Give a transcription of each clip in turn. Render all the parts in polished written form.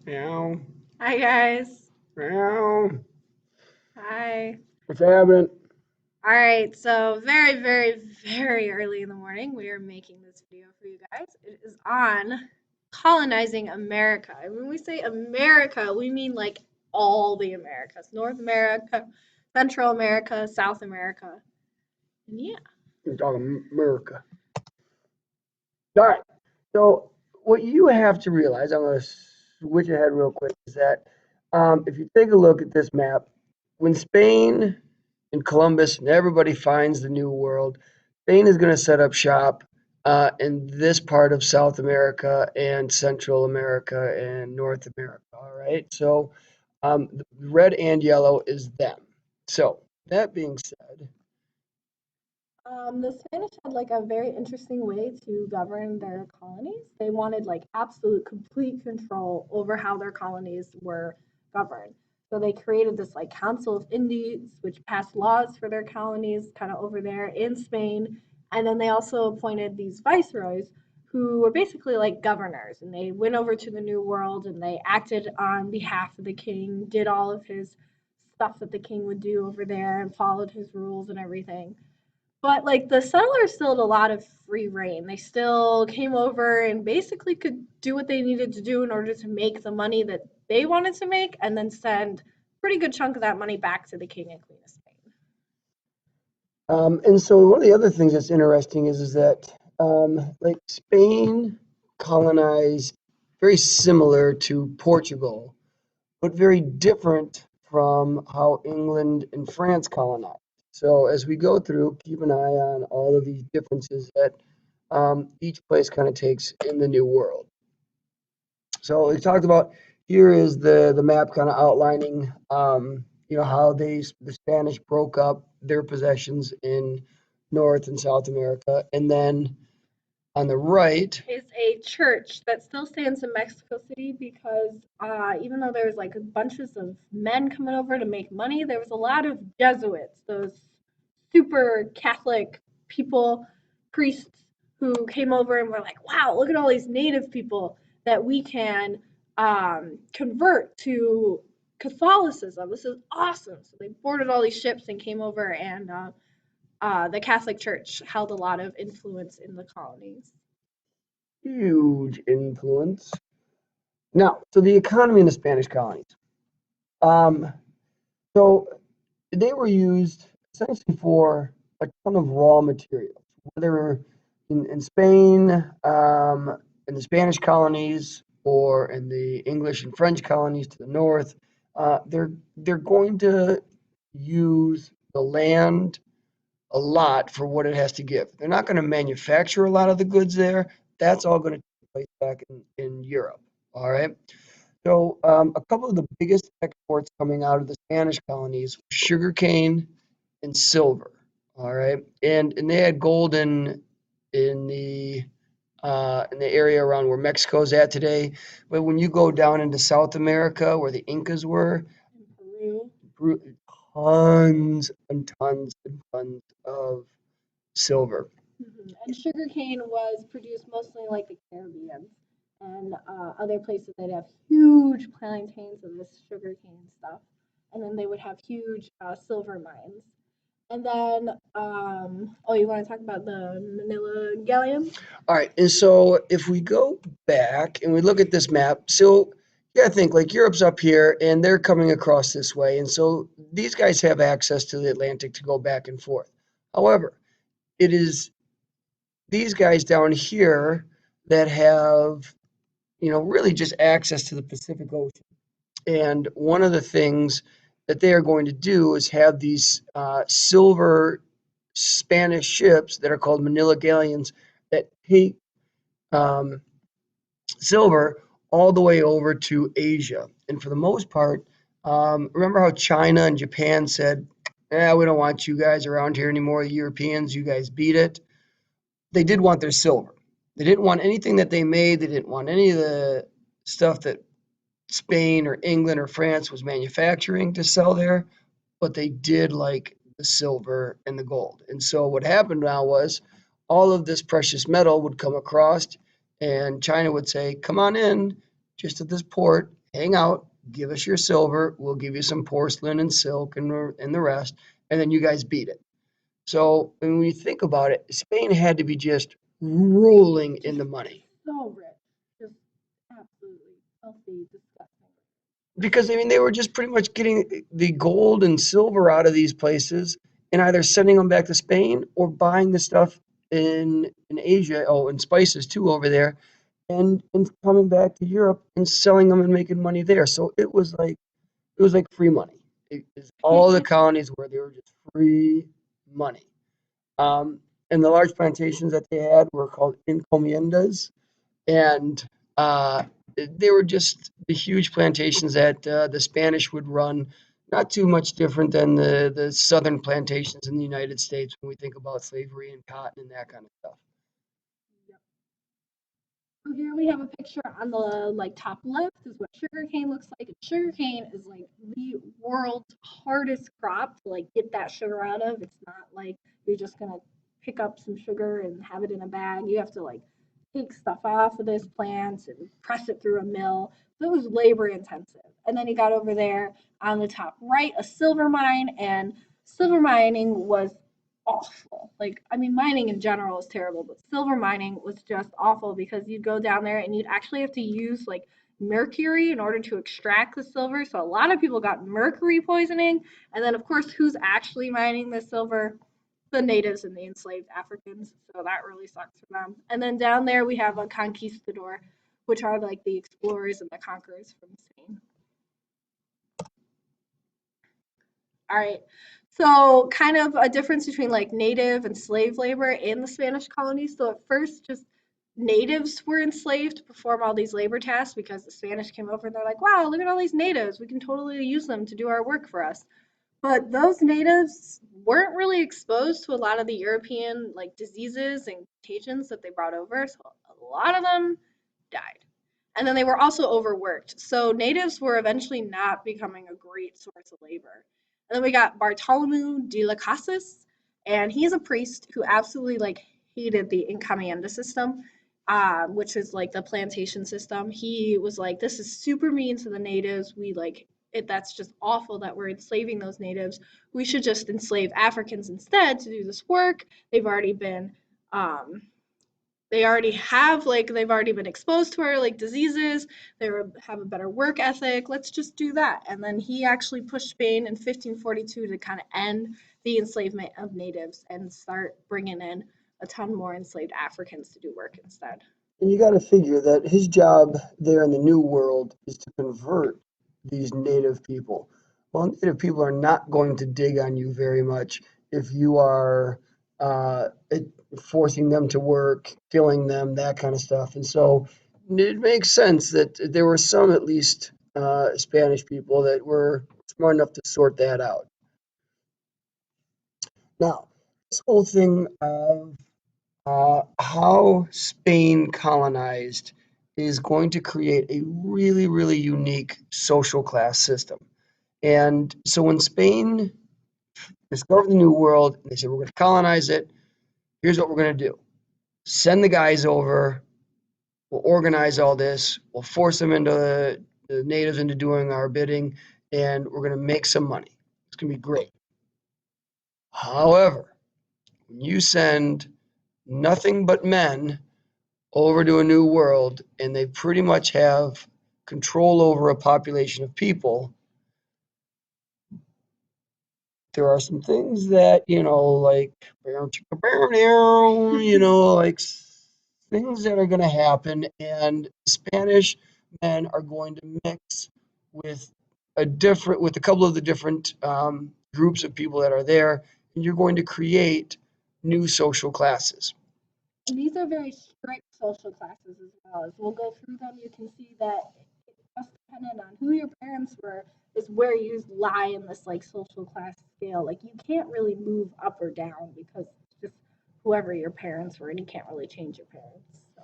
Meow. Hi guys. Meow. Hi. What's happening? All right, so very, very, very early in the morning, we are making this video for you guys. It is on colonizing America. And when we say America, we mean like all the Americas: North America, Central America, South America. And yeah. We're talking America. All right. So what you have to realize, I'm going to switch ahead real quick, is that if you take a look at this map, when Spain and Columbus and everybody finds the New World, Spain is going to set up shop in this part of South America and Central America and North America. All right. So the red and yellow is them. So that being said, The Spanish had like a very interesting way to govern their colonies. They wanted like absolute complete control over how their colonies were governed. So they created this like Council of Indies, which passed laws for their colonies kind of over there in Spain. And then they also appointed these viceroys who were basically like governors. And they went over to the New World and they acted on behalf of the king, did all of his stuff that the king would do over there and followed his rules and everything. But like the settlers still had a lot of free reign. They still came over and basically could do what they needed to do in order to make the money that they wanted to make and then send a pretty good chunk of that money back to the king and queen of Spain. and so one of the other things that's interesting is that like Spain colonized very similar to Portugal, but very different from how England and France colonized. So as we go through, keep an eye on all of these differences that each place kind of takes in the New World. So we talked about here is the map kind of outlining how the Spanish broke up their possessions in North and South America, and then on the right, Is a church that still stands in Mexico City because even though there was like bunches of men coming over to make money, there was a lot of Jesuits, those super Catholic people, priests who came over and were like, wow, look at all these native people that we can convert to Catholicism. This is awesome. So they boarded all these ships and came over, and the Catholic Church held a lot of influence in the colonies. huge influence. Now, so the economy in the Spanish colonies. Um, so they were used essentially for a ton of raw materials, whether in Spain, in the Spanish colonies, or in the English and French colonies to the north. They're going to use the land a lot for what it has to give. They're not going to manufacture a lot of the goods there. That's all going to take place back in Europe. All right. So a couple of the biggest exports coming out of the Spanish colonies were sugarcane and silver. All right, and they had gold in in the area around where Mexico's at today. But when you go down into South America, where the Incas were, In Peru. tons and tons and tons of silver. And sugarcane was produced mostly like the Caribbean and other places. They'd have huge plantains of this sugarcane stuff, and then they would have huge silver mines. And then, oh, you want to talk about the Manila galleons? All right, and so if we go back and we look at this map, so you gotta think like Europe's up here and they're coming across this way, and so these guys have access to the Atlantic to go back and forth. However, it is these guys down here that have, really just access to the Pacific Ocean. And one of the things that they are going to do is have these silver Spanish ships that are called Manila galleons that take um, silver all the way over to Asia. And for the most part, remember how China and Japan said, we don't want you guys around here anymore, the Europeans, you guys beat it. They did want their silver. They didn't want anything that they made. They didn't want any of the stuff that Spain or England or France was manufacturing to sell there, but they did like the silver and the gold. And so what happened now was all of this precious metal would come across, and China would say, come on in just at this port, hang out, give us your silver, we'll give you some porcelain and silk and the rest, and then you guys beat it. So when you think about it, Spain had to be just rolling in Just the money. so rich. Just absolutely healthy, disgusting. Because I mean they were just pretty much getting the gold and silver out of these places and either sending them back to Spain or buying the stuff in Asia, oh, and spices too over there, and coming back to Europe and selling them and making money there. So it was like free money. All the colonies were they were just free money. Um, and the large plantations that they had were called encomiendas, and uh, they were just the huge plantations that the Spanish would run. Not too much different than the southern plantations in the United States when we think about slavery and cotton and that kind of stuff. Yep. So here we have a picture on the like top left is what sugarcane looks like. And sugarcane is like the world's hardest crop to like get that sugar out of. It's not like you're just gonna pick up some sugar and have it in a bag. You have to like take stuff off of this plant and press it through a mill. So it was labor intensive. And then you got over there on the top right a silver mine, and silver mining was awful. Like, I mean, mining in general is terrible, but silver mining was just awful because you'd go down there and you'd actually have to use like mercury in order to extract the silver. So a lot of people got mercury poisoning. And then, of course, who's actually mining the silver? The natives and the enslaved Africans. So that really sucks for them. And then down there we have a conquistador, which are like the explorers and the conquerors from Spain. All right. So, kind of a difference between like native and slave labor in the Spanish colonies. So, at first, just natives were enslaved to perform all these labor tasks because the Spanish came over and they're like, wow, look at all these natives. We can totally use them to do our work for us. But those natives weren't really exposed to a lot of the European like diseases and contagions that they brought over. So, a lot of them died. And then they were also overworked. So natives were eventually not becoming a great source of labor. And then we got Bartolomeu de las Casas, and he's a priest who absolutely like hated the encomienda system, which is like the plantation system. He was like, "This is super mean to the natives. We like it. That's just awful that we're enslaving those natives. We should just enslave Africans instead to do this work. They've already been um, they already have like they've already been exposed to our like diseases. They have a better work ethic. Let's just do that." And then he actually pushed Spain in 1542 to kind of end the enslavement of natives and start bringing in a ton more enslaved Africans to do work instead. And you got to figure that his job there in the New World is to convert these native people. Well, native people are not going to dig on you very much if you are uh, it- forcing them to work, killing them, that kind of stuff. And so it makes sense that there were some, at least, Spanish people that were smart enough to sort that out. Now, this whole thing of how Spain colonized is going to create a really, really unique social class system. And so when Spain discovered the New World, they said, we're going to colonize it. Here's what we're going to do: send the guys over, we'll organize all this, we'll force them into the natives into doing our bidding, and we're going to make some money. It's going to be great. However, when you send nothing but men over to a new world and they pretty much have control over a population of people, there are some things that, like, like things that are going to happen. And Spanish men are going to mix with with a couple of the different groups of people that are there. And you're going to create new social classes. And these are very strict social classes as well. As we'll go through them, you can see that it's just dependent on who your parents were, is where you lie in this like social class scale. Like you can't really move up or down because it's just whoever your parents were, and you can't really change your parents. So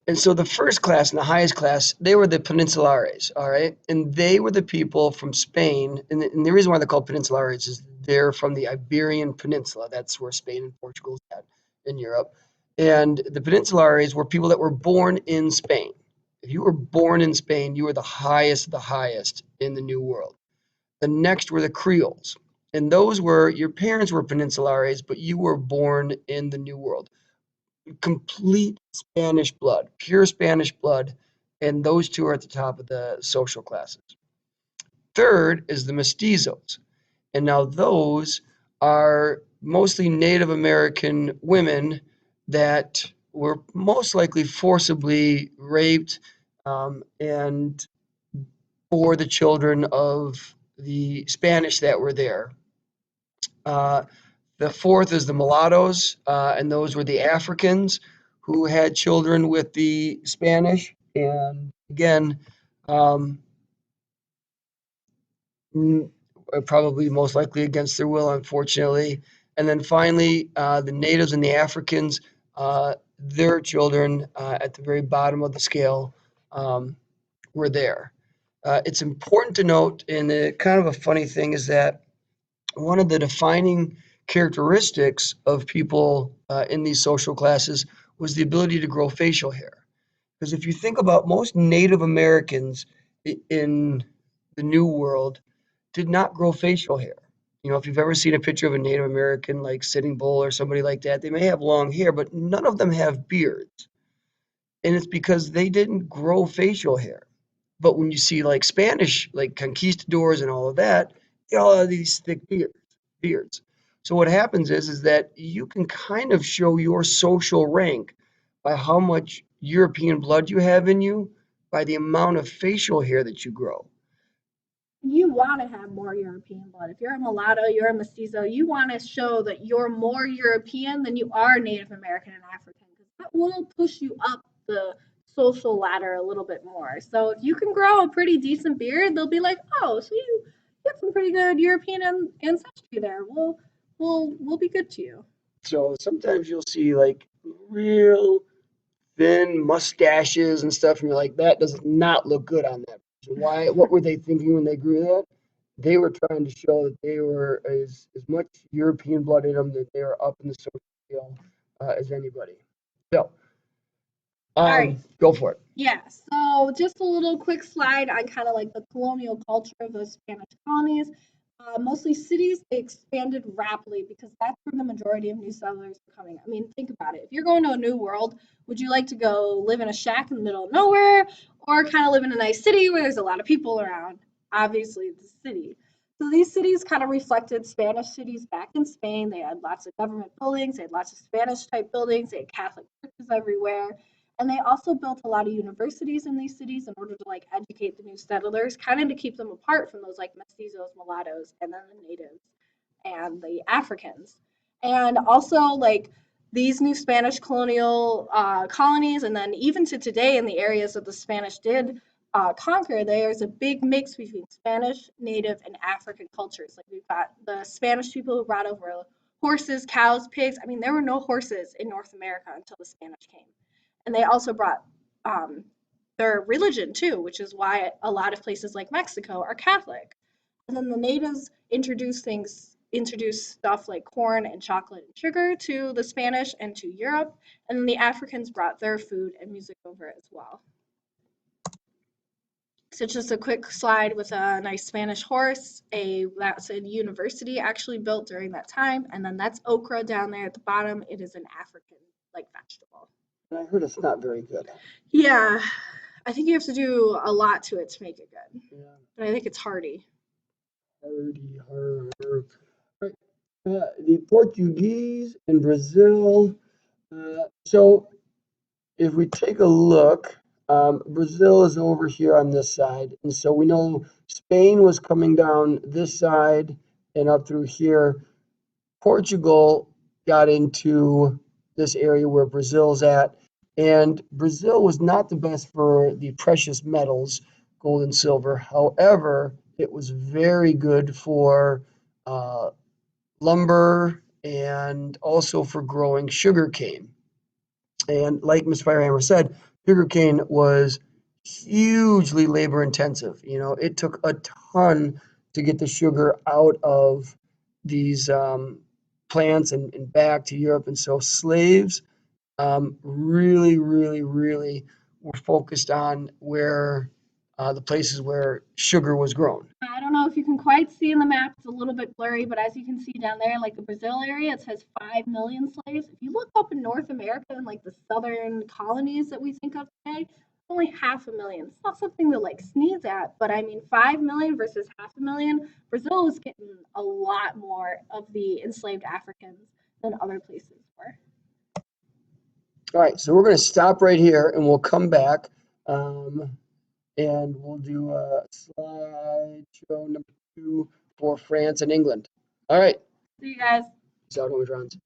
And so the first class and the highest class, they were the Peninsulares, all right? And they were the people from Spain. And the reason why they're called Peninsulares is they're from the Iberian Peninsula. That's where Spain and Portugal is at in Europe. And the Peninsulares were people that were born in Spain. If you were born in Spain, you were the highest of the highest in the New World. The next were the Creoles. And those were, your parents were Peninsulares, but you were born in the New World. Complete Spanish blood, pure Spanish blood. And those two are at the top of the social classes. Third is the mestizos. And now those are mostly Native American women that were most likely forcibly raped and bore the children of the Spanish that were there. Uh, the fourth is the mulattoes, and those were the Africans who had children with the Spanish. And again, um, probably most likely against their will, unfortunately. And then finally, the natives and the Africans, their children at the very bottom of the scale were there. It's important to note, and kind of a funny thing is that one of the defining characteristics of people in these social classes was the ability to grow facial hair. Because if you think about most Native Americans in the New World, did not grow facial hair. You know, if you've ever seen a picture of a Native American like Sitting Bull or somebody like that, they may have long hair, but none of them have beards. And it's because they didn't grow facial hair. But when you see like Spanish, like conquistadors and all of that, they all have these thick beards. So what happens is that you can kind of show your social rank by how much European blood you have in you, by the amount of facial hair that you grow. You want to have more European blood. If you're a mulatto, you're a mestizo, you want to show that you're more European than you are Native American and African, because that will push you up the social ladder a little bit more. So if you can grow a pretty decent beard, they'll be like, oh, so you have some pretty good European ancestry there. We'll be good to you. So sometimes you'll see like real thin mustaches and stuff, and you're like, that does not look good on that person. Why? What were they thinking when they grew that? They were trying to show that they were as much European blood in them, that they were up in the social scale as anybody. So, All right. go for it. Yeah, so just a little quick slide on kind of like the colonial culture of those Spanish colonies. Mostly cities, they expanded rapidly because that's where the majority of new settlers were coming. I mean, think about it. If you're going to a new world, would you like to go live in a shack in the middle of nowhere or kind of live in a nice city where there's a lot of people around? Obviously, the city. So these cities kind of reflected Spanish cities back in Spain. They had lots of government buildings, they had lots of Spanish type buildings, they had Catholic churches everywhere. And they also built a lot of universities in these cities in order to like educate the new settlers, kind of to keep them apart from those like mestizos, mulattoes, and then the natives and the Africans. And also like these new Spanish colonial colonies, and then even to today in the areas that the Spanish did conquer, there's a big mix between Spanish, native, and African cultures. Like we've got the Spanish people who brought over horses, cows, pigs. I mean, there were no horses in North America until the Spanish came. And they also brought their religion too, which is why a lot of places like Mexico are Catholic. And then the natives introduced stuff like corn and chocolate and sugar to the Spanish and to Europe. And then the Africans brought their food and music over as well. So just a quick slide with a nice Spanish horse. That's a university actually built during that time. And then that's okra down there at the bottom. It is an African like vegetable. I heard it's not very good. Yeah, I think you have to do a lot to it to make it good. Yeah. But I think it's hearty. Hardy, right. The Portuguese in Brazil. So if we take a look, Brazil is over here on this side. And so we know Spain was coming down this side and up through here. Portugal got into this area where Brazil's at. And Brazil was not the best for the precious metals, gold and silver. However, it was very good for lumber and also for growing sugarcane. And like Ms. Firehammer said, sugarcane was hugely labor intensive. You know, it took a ton to get the sugar out of these plants and back to Europe. And so slaves really, really, really were focused on where the places where sugar was grown. I don't know if you can quite see in the map, it's a little bit blurry, but as you can see down there, like the Brazil area, it says 5 million slaves. If you look up in North America and like the southern colonies that we think of today, only 500,000. It's not something to like sneeze at, but I mean, 5 million versus 500,000, Brazil is getting a lot more of the enslaved Africans than other places were. All right, so we're going to stop right here and we'll come back and we'll do slideshow number 2 for France and England. All right. See you guys. Peace out, Omidrons.